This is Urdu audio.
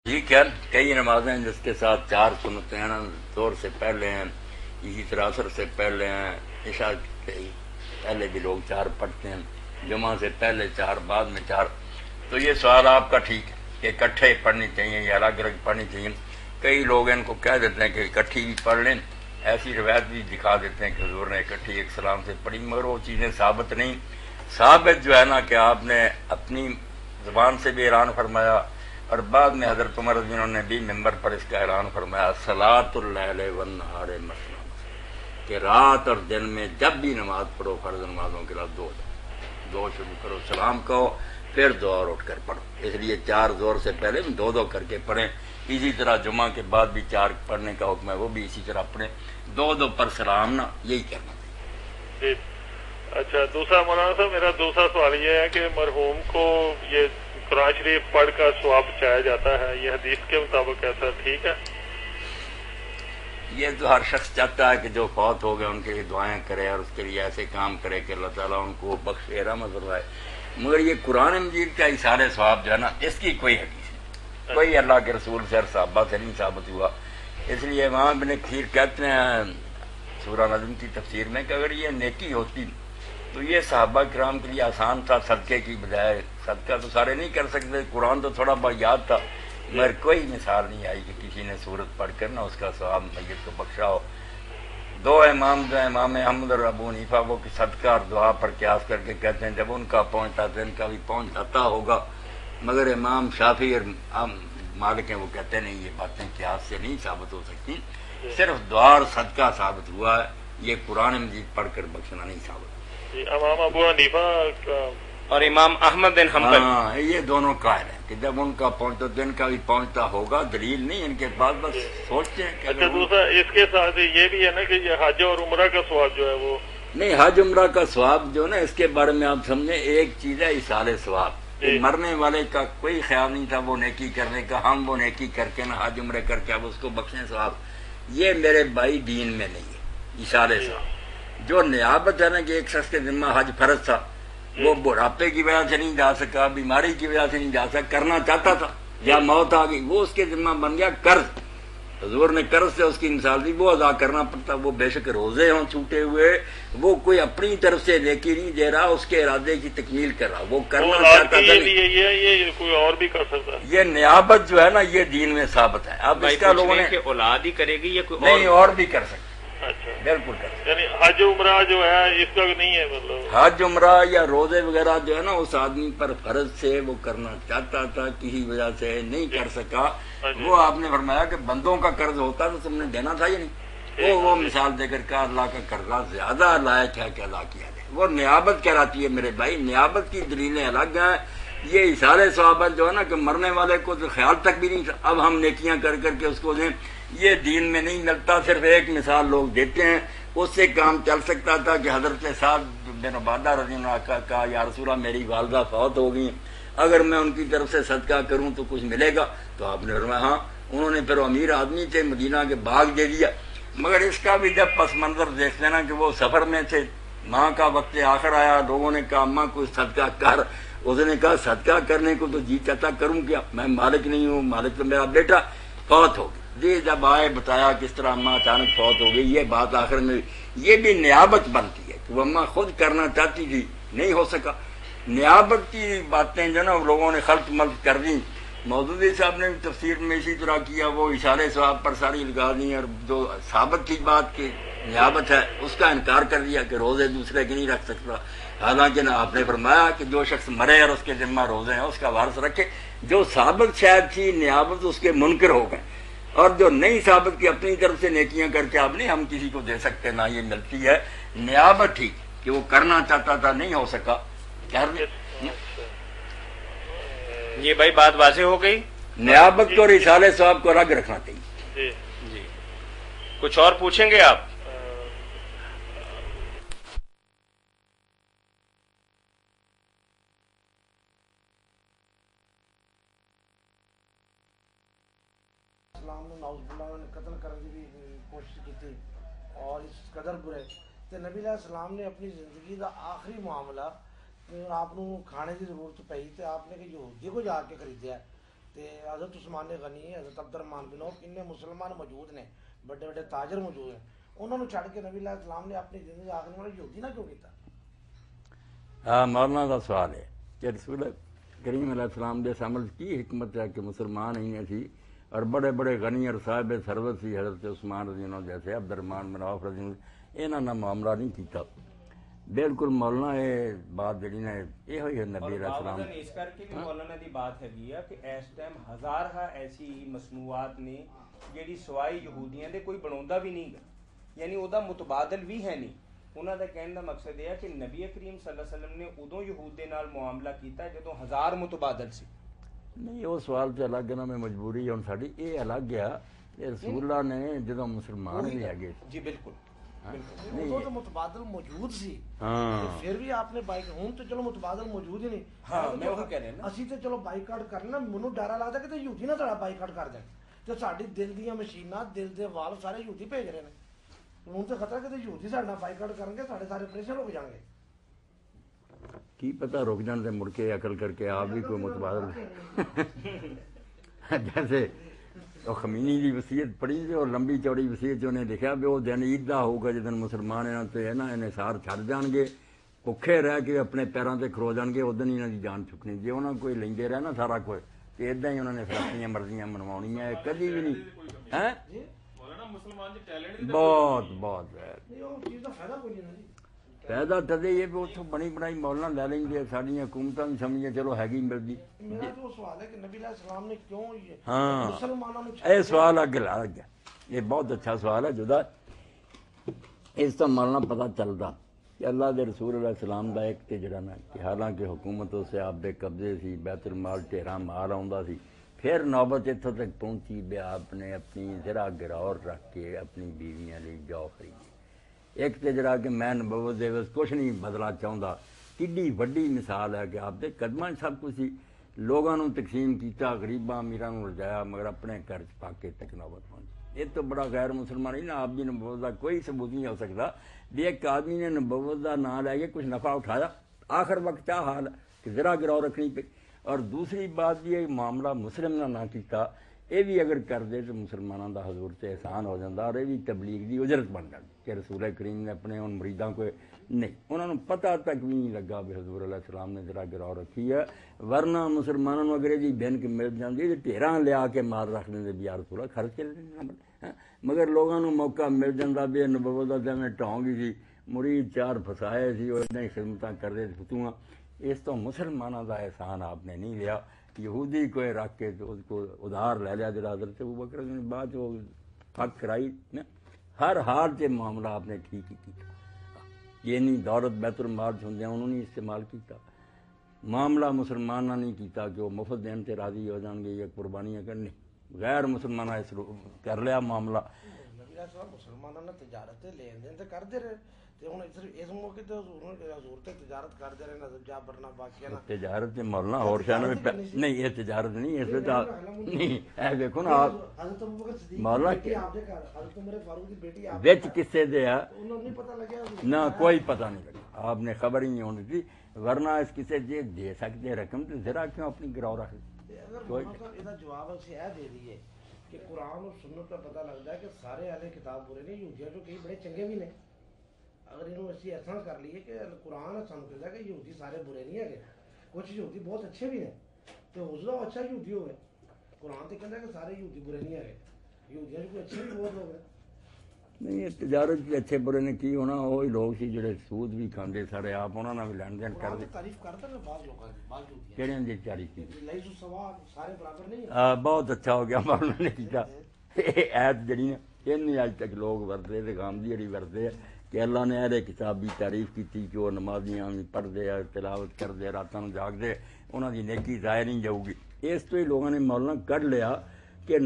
جی خیر کئی نمازیں جس کے ساتھ چار سنتیں ہیں، زور سے پہلے ہیں، اسی طرح عصر سے پہلے ہیں، عشاء سے پہلے بھی لوگ چار پڑھتے ہیں، جمعہ سے پہلے چار بعد میں چار. تو یہ سوال آپ کا ٹھیک ہے کہ اکٹھے پڑھنی چاہیے یا الگ الگ پڑھنی چاہیے. کئی لوگ ان کو کہہ دیتے ہیں کہ اکٹھی بھی پڑھ لیں، ایسی روایت بھی دکھا دیتے ہیں کہ حضور نے اکٹھی ایک سلام سے پڑھی، مگر وہ چیزیں ثابت نہیں. ثابت جو ہے نا کہ آپ نے اپنی زبان سے بھی اعلان فرمایا اور بعد میں حضرت عمر رضی اللہ عنہ نے بھی ممبر پر اس کا اعلان فرمایا، صلاۃ اللیل والنہار مثنی، کہ رات اور دن میں جب بھی نماز پڑھو فرض نمازوں کے بعد دو شروع کرو، سلام کہو، پھر دو اور اٹھ کر پڑھو. اس لیے چار زور سے پہلے دو کر کے پڑھیں. اسی طرح جمعہ کے بعد بھی چار پڑھنے کا حکم ہے، وہ بھی اسی طرح پڑھیں، دو پر سلام نہ، یہی کرنا چاہیے. اچھا دوسرا مولانا صاحب، میرا دوسرا سوال یہ ہے کہ مرحوم کو یہ قرآن شریف پڑھ کر ثواب چاہیا جاتا ہے، یہ حدیث کے مطابق ایسا ٹھیک ہے؟ یہ تو ہر شخص چاہتا ہے کہ جو فوت ہو گئے ان کے لیے دعائیں کرے اور اس کے لیے ایسے کام کرے کہ اللہ تعالیٰ ان کو بخشے، رحمت فرمائے. مگر یہ قرآن مجید کا اثار ثواب جو ہے نا، اس کی کوئی حدیث نہیں، کوئی اللہ کے رسول سے اور صحابہ سے نہیں ثابت ہوا. اس لیے امام ابن کثیر کہتے ہیں سورہ نجم کی تفسیر میں کہ اگر یہ نیکی ہوتی تو یہ صحابہ کرام کے لیے آسان تھا صدقے کی بجائے. صدقہ تو سارے نہیں کر سکتے، قرآن تو تھوڑا بہت یاد تھا، مگر کوئی مثال نہیں آئی کہ کسی نے سورت پڑھ کر نہ اس کا ثواب میت کو بخشا ہو. دو امام جو امام احمد اور ابو حنیفہ وہ کہ صدقہ اور دعا پر قیاس کر کے کہتے ہیں جب ان کا پہنچتا تو ان کا بھی پہنچ جاتا ہوگا، مگر امام شافعی اور مالک ہیں وہ کہتے ہیں نہیں، یہ باتیں قیاس سے نہیں ثابت ہو سکتی، صرف دعا اور صدقہ ثابت ہوا ہے، یہ قرآن مجید پڑھ کر بخشنا نہیں ثابت. امام ابو حنیفہ اور امام احمد بن حنبل، ہاں یہ دونوں قائل ہیں کہ جب ان کا پہنچتا تو ان کا بھی پہنچتا ہوگا. دلیل نہیں ان کے پاس، بس سوچتے ہیں کہ اچھا دوسرا اس کے ساتھ یہ بھی ہے نا کہ یہ حج اور عمرہ کا ثواب جو ہے وہ نہیں، حج عمرہ کا ثواب جو نا اس کے بارے میں آپ سمجھیں ایک چیز ہے ایصال ثواب. مرنے والے کا کوئی خیال نہیں تھا وہ نیکی کرنے کا، ہم وہ نیکی کر کے نا حج عمرے کر کے اب اس کو بخشیں ثواب، یہ میرے بھائی دین میں نہیں ہے. ایصال ثواب جو نیابت ہے نا کہ ایک شخص کے ذمہ حج فرض تھا، وہ بڑھاپے کی وجہ سے نہیں جا سکا، بیماری کی وجہ سے نہیں جا سکا، کرنا چاہتا تھا یا موت آ گئی، وہ اس کے ذمہ بن گیا قرض. حضور نے قرض سے اس کی مثال دی، وہ ادا کرنا پڑتا. وہ بے شک روزے ہوں چھوٹے ہوئے، وہ کوئی اپنی طرف سے نیکی نہیں دے رہا، اس کے ارادے کی تکمیل کر رہا، وہ کرنا چاہتا تھا. یہ کوئی اور بھی کر سکتا ہے. یہ نیابت جو ہے نا یہ دین میں ثابت ہے. اب اس کا لوگوں نے کہ اولاد ہی کرے گی یا کوئی نہیں اور بھی کر سکتے. اچھا بالکل کر سکتے. یعنی حج عمرہ جو ہے اس کا نہیں ہے، مطلب حج عمرہ یا روزے وغیرہ جو ہے نا اس آدمی پر فرض سے وہ کرنا چاہتا تھا، کسی وجہ سے نہیں کر سکا. وہ آپ نے فرمایا کہ بندوں کا قرض ہوتا تو تم نے دینا تھا یا نہیں. وہ مثال دے کر کہا اللہ کا قرضہ زیادہ لائق ہے کہ ادا کیا جائے. وہ نیابت کہلاتی ہے میرے بھائی. نیابت کی دلیلیں الگ ہیں. یہ اشارے ثوابت جو ہے نا کہ مرنے والے کو تو خیال تک بھی نہیں تھا، اب ہم نیکیاں کر کر کے اس کو دیں، یہ دین میں نہیں ملتا. صرف ایک مثال لوگ دیتے ہیں، اس سے کام چل سکتا تھا کہ حضرت صاحب بن عبادہ رضی اللہ عنہ کا کہا یا رسول اللہ میری والدہ فوت ہو گئی، اگر میں ان کی طرف سے صدقہ کروں تو کچھ ملے گا؟ تو آپ نے فرمایا ہاں. انہوں نے پھر امیر آدمی تھے، مدینہ کے باغ دے دیا. مگر اس کا بھی جب پس منظر دیکھ لینا کہ وہ سفر میں تھے، ماں کا وقت آخر آیا، لوگوں نے کہا اماں کوئی صدقہ کر. اس نے کہا صدقہ کرنے کو تو جی چاہتا کروں کیا، میں مالک نہیں ہوں، مالک تو میرا بیٹا فوت ہو گیا. جی جب آئے بتایا کس طرح اماں اچانک فوت ہو گئی، یہ بات آخر میں یہ بھی نیابت بنتی ہے کہ وہ اماں خود کرنا چاہتی تھی نہیں ہو سکا. نیابت کی باتیں جو نا لوگوں نے خلط ملط کر دی. مودودی صاحب نے تفسیر میں اسی طرح کیا، وہ اشارے ثواب پر ساری لگا دی اور جو ثابت کی بات کی نیابت ہے اس کا انکار کر دیا کہ روزے دوسرے کے نہیں رکھ سکتا. حالانکہ نہ آپ نے فرمایا کہ جو شخص مرے اور اس کے ذمہ روزے ہیں اس کا وارث رکھے. جو ثابت شاید تھی نیابت اس کے منکر ہو گئے، اور جو نہیں ثابت کی اپنی طرف سے نیکیاں کر کے اب نہیں ہم کسی کو دے سکتے، نہ یہ ملتی ہے. نیابت ہی کہ وہ کرنا چاہتا تھا نہیں ہو سکا. یہ بھائی بات واضح ہو گئی. نیابت کو اور اصالہ ثواب کو الگ رکھنا چاہیے. جی کچھ اور پوچھیں گے آپ؟ نے قتل کرنے کی کوشش کی تھی اور اس قدر برے تو نبی علیہ السلام نے اپنی زندگی کا آخری معاملہ آپ کھانے کی ضرورت پئی تو آپ نے کہ یہودی کو جا کے خریدیا تے حضرت عثمان غنی, حضرت عبد الرحمن بن عوف, انہیں مسلمان موجود نے, بڑے بڑے تاجر موجود ہیں, انہوں نے چھڑ کے نبی علیہ السلام نے اپنی زندگی آخری میں یہودی نہ کیوں کیتا؟ ہاں مولانا کا سوال ہے کہ رسول کریم علیہ السلام دے عمل کی حکمت ہے کہ مسلمان ہی نہیں سی اور بڑے بڑے غنی اور صاحب ثروت سی حضرت عثمان رضی اللہ جیسے عبد الرحمن بن عوف رضی اللہ, انہاں نہ معاملہ نہیں کیتا. بالکل مولانا یہ بات جڑی نے یہ ہوئی ہے نبی علیہ السلام اس کر کے بھی مولانا دی بات ہے کہ اس ٹائم ہزارہ ایسی مصنوعات نے جیڑی سوائے یہودیاں دے کوئی بناوندا بھی نہیں گا, یعنی او دا متبادل بھی ہے نہیں. انہاں دا کہنے دا مقصد یہ ہے کہ نبی کریم صلی اللہ علیہ وسلم نے ادوں یہود دے نال معاملہ کیتا جدوں ہزار متبادل سی. نہیں وہ سوال تے الگ ہے نا, میں مجبوری ہن ساڈی یہ الگ ہے کہ رسول اللہ نے جدوں مسلمان بھی آگے جی بالکل وہ تو متبادل موجود سی, پھر بھی آپ نے بائک ہوں تو چلو متبادل موجود ہی نہیں. ہاں میں وہ کہہ رہا اسی تے چلو بائیکاٹ کرنا, مینوں ڈر لگدا کہ یہودی نہ ساڈا بائیکاٹ کر دین تے ساڈی دل دیاں مشیناں دل دے وال سارے یہودی بھیج رہے ہیں. ہوں تو خطرہ کہ یہودی ساڈا بائیکاٹ کرن گے, ساڈے سارے آپریشن رک جان گے. کی پتہ رک جان تے مڑ کے عقل کر کے آپ بھی کوئی متبادل جیسے خمینی کی وصیت پڑھی تھی اور لمبی چوڑی وصیت انہیں لکھا بھی وہ دن عید دا ہوگا جدن مسلمان یہاں تے نا انہیں سار چھڑ جان گے, بھکھے رہ کے اپنے پیروں تے کھرو جان گے, ادن ہی انہوں کی جان چکنی. جی انہوں کوئی لیندے رہے نا سارا کچھ تو ادا ہی انہوں نے پھر اپنی مرضیاں منواؤنیاں, کدی بھی نہیں ہے. بہت بہت فائدہ تدے یہ بھی اتوں بنی بنائی مولانا لے لیں گے, ساری حکومتیں بھی سمجھیں چلو ہے گی ملتی. میرا جو سوال ہے کہ نبی علیہ السلام نے کیوں ہاں مسلمانوں یہ سوال اگے لا گیا, یہ بہت اچھا سوال ہے جدا. اس تو مولانا پتہ چلتا کہ اللہ دے رسول علیہ السلام دا ایک تے جڑا نا کہ حالانکہ حکومتوں سے آپ بے قبضے سی, بیت المال ٹھیرا مال آوندا سی, پھر نوبت اتوں تک پہنچی بے آپ نے اپنی ذرا گرور رکھ کے اپنی بیویاں لی جو خریدی. ایک تے جڑا کہ میں نبوت دے وچ کچھ نہیں بدلا چاہتا, کڈی وڈی مثال ہے کہ آپ دے قدماں سب کچھ سی, لوگاں نوں تقسیم کیتا, غریباں امیراں نوں رجایا, مگر اپنے گھر چ پا کے تک نوبت پہنچی. یہ تو بڑا غیر مسلمان ہی نا, آپ دی نبوت دا کوئی ثبوت نہیں ہو سکتا بھی ایک آدمی نے نبوت دا نام لے کے کچھ نفع اٹھایا, آخر وقت کیا حال ہے کہ ذرا گراؤ رکھنی پہ. اور دوسری بات یہ معاملہ مسلم نے نہ کیتا, یہ بھی اگر کر دے تو مسلمانوں دا حضور سے احسان ہو جاتا, اور یہ بھی تبلیغ دی اجرت بن جاتی کہ رسول کریم نے اپنے ان مریداں کو نہیں, انہوں نے پتہ تک بھی نہیں لگا بھی حضور علیہ السلام نے ذرا گراؤ رکھی ہے. ورنہ مسلمانوں کو اگر یہ بین کے مل جاتی تو ٹھیراں لیا کے مار رکھ دیں بھی یا رسول اللہ خرچ کے, مگر لوگوں کو موقع مل جاتا بھی نبوت دا میں ٹھونگ ہی سی, مرید چار پھسائے سی, اور اتنا ہی خدمتاں کر دے فتواں. اس تو مسلمانوں دا احسان آپ نے نہیں لیا, یہودی کو رکھ کے اس کو ادھار لے لیا جڑا حضرت ابوبکر نے بعد وہ پھک کرائی نا. ہر حال سے معاملہ آپ نے ٹھیک ہی کیا, یہ نہیں دولت بیت المال ہوندے انہوں نے استعمال کیتا, معاملہ مسلمانوں نے کیتا کہ وہ مفت دین تے راضی ہو جان گے یا قربانیاں کرنی. غیر مسلمانہ اس کر لیا معاملہ. مسلمانوں نے تجارت لین دین تے کرتے رہے, اس موقع تے حضور تے تجارت کرتے رہے, نظر جا برنا باقی نا تجارت مولنا اور شان میں نہیں, یہ تجارت نہیں, اس وچ نہیں اے دیکھو نا آپ حضرت ابوبکر صدیق مولانا آپ دے گھر حضرت عمر فاروق دی بیٹی آپ وچ کسے دے ہے انہوں نہیں پتہ لگیا نہ کوئی پتہ نہیں لگا, آپ نے خبر ہی نہیں ہونی تھی. ورنہ اس کسے دے سکتے رقم تو ذرا کیوں اپنی گراؤ رکھ اگر جواب اسے یہ دے دیے کہ قرآن اور سنت کا پتہ لگتا ہے کہ سارے اہل کتاب برے نہیں, یہودیاں جو کئی بڑے چنگے بھی نے. اگر انہوں نے ایسا کر لیے کہ قرآن سانو کہتا ہے کہ یہودی سارے برے نہیں ہے, کچھ یہودی بہت اچھے بھی ہیں, تو حضور اچھا یہودی ہوئے. قرآن تو کہتا ہے کہ سارے یہودی برے نہیں ہے, یہودیاں جو کوئی اچھے بھی بہت لوگ ہیں. نہیں تجارت کے اچھے برے نے کی ہونا, وہی لوگ سی جڑے سود بھی کھاندے سارے, آپ انہوں نے بھی لین دین کر دے. تعریف کرتا ہے بعض لوگوں کی, بعض یہودیاں کہڑے دی تعریف کی سارے برابر نہیں ہیں. بہت اچھا ہو گیا مولانا نے کیتا. ایت جڑی نا یہ اج تک لوگ ورتے تے کام دی جڑی ورتے کہ اللہ نے اہل کتاب کی تعریف کی کہ وہ نمازیاں بھی پڑھتے تلاوت کرتے راتوں جاگتے, انہوں کی نیکی ضائع نہیں جاؤ گی. اس تو ہی لوگوں نے مولانا کڈ لیا کہ